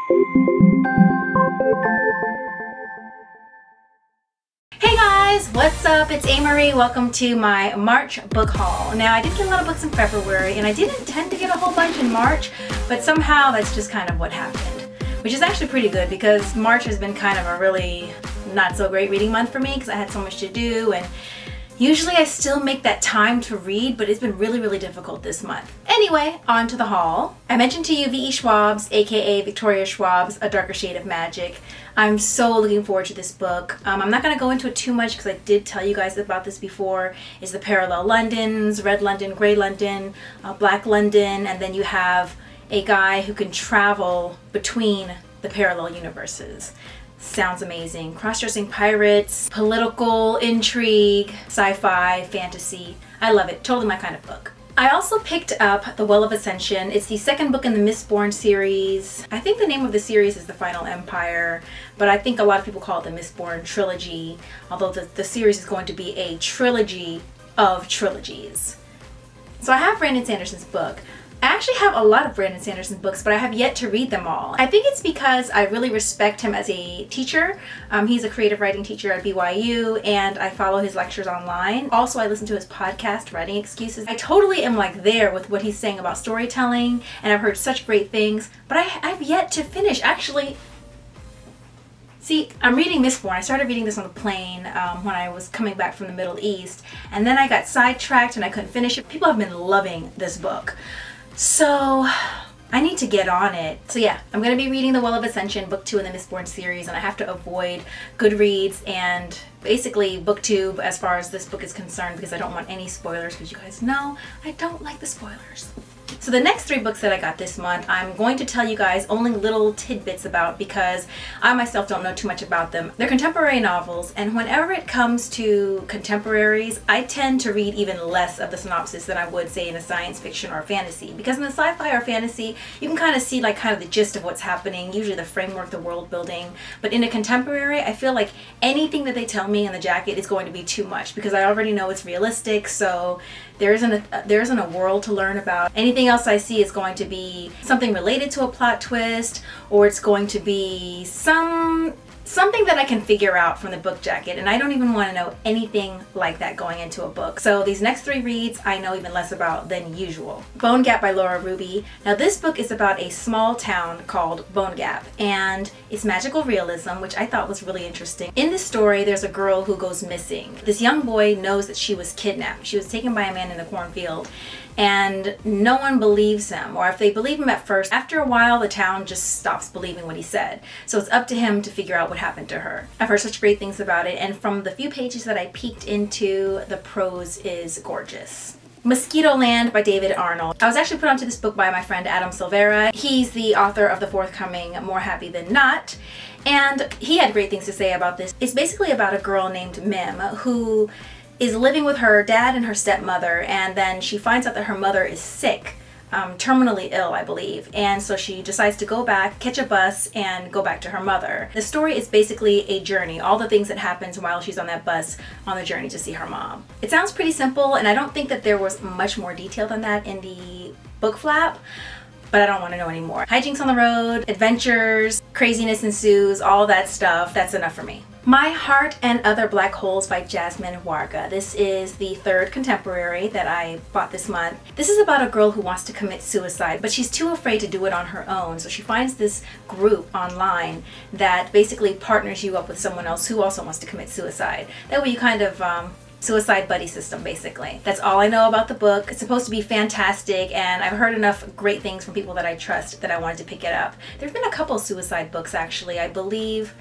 Hey guys, what's up? It's Amory. Welcome to my March book haul. Now, I did get a lot of books in February, and I did intend to get a whole bunch in March, but somehow that's just kind of what happened, which is actually pretty good because March has been kind of a really not so great reading month for me because I had so much to do, and usually I still make that time to read, but it's been really difficult this month. Anyway, on to the haul. I mentioned to you V.E. Schwab's, aka Victoria Schwab's A Darker Shade of Magic. I'm so looking forward to this book. I'm not going to go into it too much because I did tell you guys about this before. It's the parallel Londons, Red London, Grey London, Black London, and then you have a guy who can travel between the parallel universes. Sounds amazing. Cross-dressing pirates, political intrigue, sci-fi, fantasy. I love it. Totally my kind of book. I also picked up The Well of Ascension. It's the second book in the Mistborn series. I think the name of the series is The Final Empire, but I think a lot of people call it the Mistborn trilogy, although the series is going to be a trilogy of trilogies. So I have Brandon Sanderson's book. I actually have a lot of Brandon Sanderson's books, but I have yet to read them all. I think it's because I really respect him as a teacher. He's a creative writing teacher at BYU, and I follow his lectures online. Also, I listen to his podcast, Writing Excuses. I totally am like there with what he's saying about storytelling, and I've heard such great things, but I've yet to finish. Actually, see, I'm reading Mistborn. I started reading this on the plane when I was coming back from the Middle East, and then I got sidetracked and I couldn't finish it. People have been loving this book. So I need to get on it. So yeah, I'm going to be reading The Well of Ascension, book 2 in the Mistborn series, and I have to avoid Goodreads and basically BookTube as far as this book is concerned because I don't want any spoilers, because you guys know I don't like the spoilers. So the next 3 books that I got this month, I'm going to tell you guys only little tidbits about because I myself don't know too much about them. They're contemporary novels, and whenever it comes to contemporaries, I tend to read even less of the synopsis than I would say in a science fiction or a fantasy. Because in the sci-fi or fantasy, you can kind of see like kind of the gist of what's happening, usually the framework, the world building. But in a contemporary, I feel like anything that they tell me in the jacket is going to be too much because I already know it's realistic, so there isn't a world to learn about. Anything else I see is going to be something related to a plot twist, or it's going to be something that I can figure out from the book jacket, and I don't even want to know anything like that going into a book. So these next 3 reads I know even less about than usual. Bone Gap by Laura Ruby. Now this book is about a small town called Bone Gap, and it's magical realism, which I thought was really interesting. In this story, there's a girl who goes missing. This young boy knows that she was kidnapped. She was taken by a man in the cornfield, and no one believes him, or if they believe him at first, after a while the town just stops believing what he said. So it's up to him to figure out what happened to her. I've heard such great things about it, and from the few pages that I peeked into, the prose is gorgeous. Mosquitoland by David Arnold. I was actually put onto this book by my friend Adam Silvera. He's the author of the forthcoming More Happy Than Not, and he had great things to say about this. It's basically about a girl named Mim who is living with her dad and her stepmother, and then she finds out that her mother is sick, terminally ill, I believe, and so she decides to go back, catch a bus, and go back to her mother. The story is basically a journey, all the things that happens while she's on that bus on the journey to see her mom. It sounds pretty simple, and I don't think that there was much more detail than that in the book flap, but I don't want to know anymore. Hijinks on the road, adventures, craziness ensues, all that stuff, that's enough for me. My Heart and Other Black Holes by Jasmine Warga. This is the 3rd contemporary that I bought this month. This is about a girl who wants to commit suicide, but she's too afraid to do it on her own. So she finds this group online that basically partners you up with someone else who also wants to commit suicide. That way you kind of suicide buddy system, basically. That's all I know about the book. It's supposed to be fantastic, and I've heard enough great things from people that I trust that I wanted to pick it up. There's been a couple suicide books actually. I believe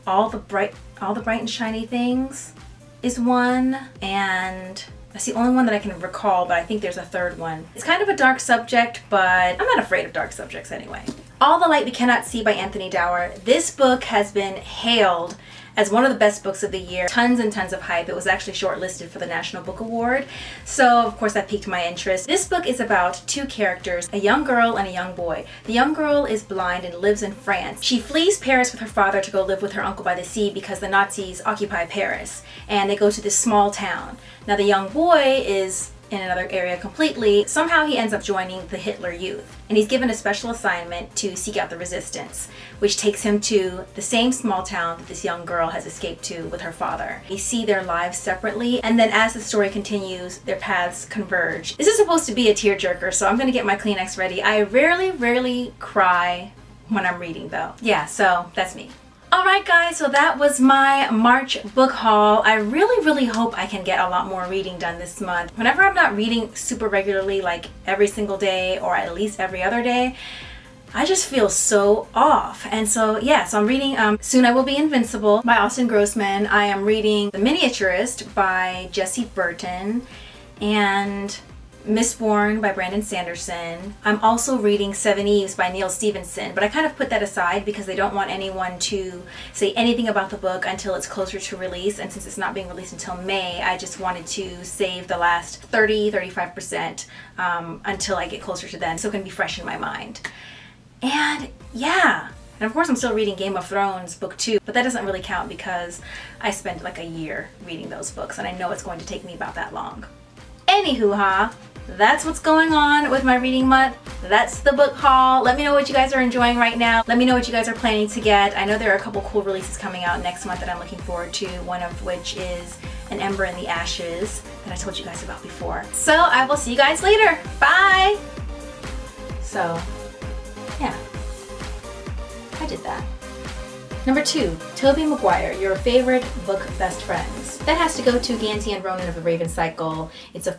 All the Bright and Shiny Things is one, and that's the only one that I can recall, but I think there's a 3rd one. It's kind of a dark subject, but I'm not afraid of dark subjects anyway. All the Light We Cannot See by Anthony Doerr. This book has been hailed as one of the best books of the year. Tons and tons of hype. It was actually shortlisted for the National Book Award, so of course that piqued my interest. This book is about 2 characters, a young girl and a young boy. The young girl is blind and lives in France. She flees Paris with her father to go live with her uncle by the sea because the Nazis occupy Paris, and they go to this small town. Now the young boy is in another area completely. Somehow he ends up joining the Hitler Youth, and he's given a special assignment to seek out the resistance, which takes him to the same small town that this young girl has escaped to with her father. We see their lives separately, and then as the story continues, their paths converge. This is supposed to be a tearjerker, so I'm gonna get my Kleenex ready. I rarely cry when I'm reading though. Yeah, so that's me. Alright guys, so that was my March book haul. I really hope I can get a lot more reading done this month. Whenever I'm not reading super regularly, like every single day or at least every other day, I just feel so off. And so yeah, so I'm reading Soon I Will Be Invincible by Austin Grossman. I am reading The Miniaturist by Jessie Burton and Mistborn by Brandon Sanderson. I'm also reading Seven Eves by Neil Stephenson, but I kind of put that aside because they don't want anyone to say anything about the book until it's closer to release, and since it's not being released until May, I just wanted to save the last 30-35% until I get closer to then, so it can be fresh in my mind. And yeah, and of course I'm still reading Game of Thrones book 2, but that doesn't really count because I spent like a year reading those books, and I know it's going to take me about that long. Anywho-ha, that's what's going on with my reading month. That's the book haul. Let me know what you guys are enjoying right now. Let me know what you guys are planning to get. I know there are a couple cool releases coming out next month that I'm looking forward to, one of which is An Ember in the Ashes that I told you guys about before. So I will see you guys later. Bye! So, yeah, I did that. Number 2, Tobey Maguire, your favorite book best friends. That has to go to Gansey and Ronan of the Raven Cycle. It's a